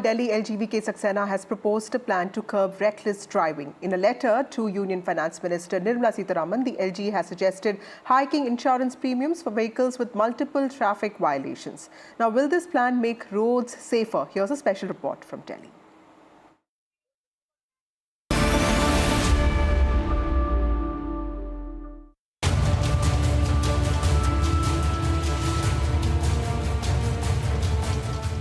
Delhi LGVK Saxena has proposed a plan to curb reckless driving. In a letter to Union Finance Minister Nirmala Sitharaman, the LG has suggested hiking insurance premiums for vehicles with multiple traffic violations. Now, will this plan make roads safer? Here's a special report from Delhi.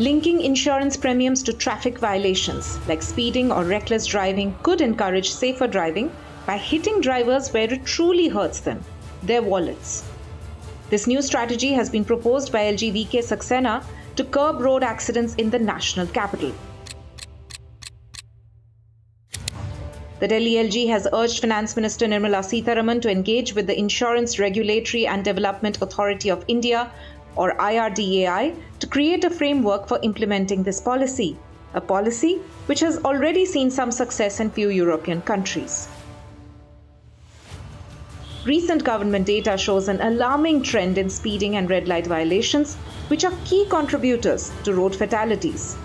Linking insurance premiums to traffic violations like speeding or reckless driving could encourage safer driving by hitting drivers where it truly hurts them, their wallets. This new strategy has been proposed by LGVK Saxena to curb road accidents in the national capital. The Delhi LG has urged Finance Minister Nirmala Sitharaman to engage with the Insurance Regulatory and Development Authority of India or IRDAI to create a framework for implementing this policy, a policy which has already seen some success in few European countries. Recent government data shows an alarming trend in speeding and red light violations, which are key contributors to road fatalities.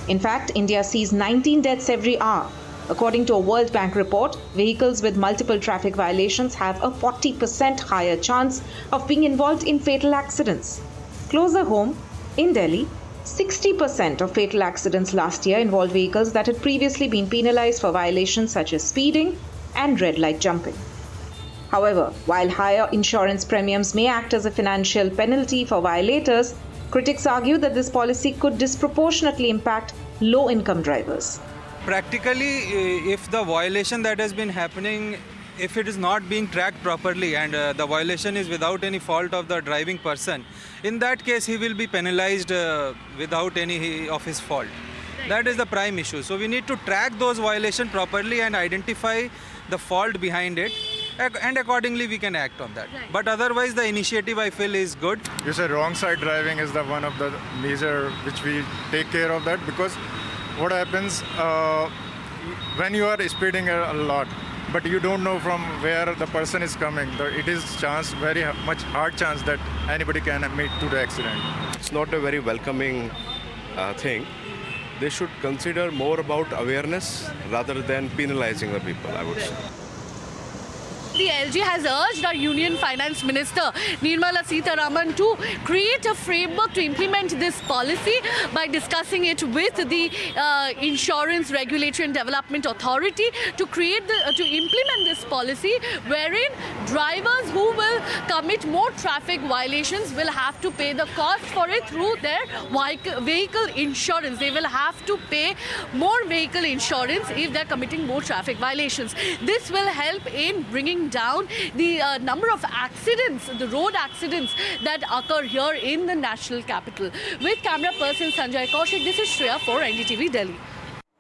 In fact, India sees 19 deaths every hour. According to a World Bank report, vehicles with multiple traffic violations have a 40% higher chance of being involved in fatal accidents. Closer home, in Delhi, 60% of fatal accidents last year involved vehicles that had previously been penalized for violations such as speeding and red light jumping. However, while higher insurance premiums may act as a financial penalty for violators, critics argue that this policy could disproportionately impact low-income drivers. Practically, if the violation that has been happening, if it is not being tracked properly and the violation is without any fault of the driving person, in that case he will be penalized without any of his fault. Right. That is the prime issue. So we need to track those violations properly and identify the fault behind it, and accordingly we can act on that. Right. But otherwise the initiative I feel is good. You said wrong side driving is the one of the major which we take care of that, because what happens when you are speeding a lot, but you don't know from where the person is coming, it is very much hard chance that anybody can meet to the accident. It's not a very welcoming thing. They should consider more about awareness rather than penalizing the people, I would say. The LG has urged our Union Finance Minister Nirmala Sitharaman to create a framework to implement this policy by discussing it with the Insurance Regulatory and Development Authority to implement this policy, wherein drivers who will commit more traffic violations will have to pay the cost for it through their vehicle insurance. They will have to pay more vehicle insurance if they're committing more traffic violations. This will help in bringing down the number of accidents, the road accidents that occur here in the national capital. With camera person Sanjay Kaushik, this is Shreya for NDTV Delhi.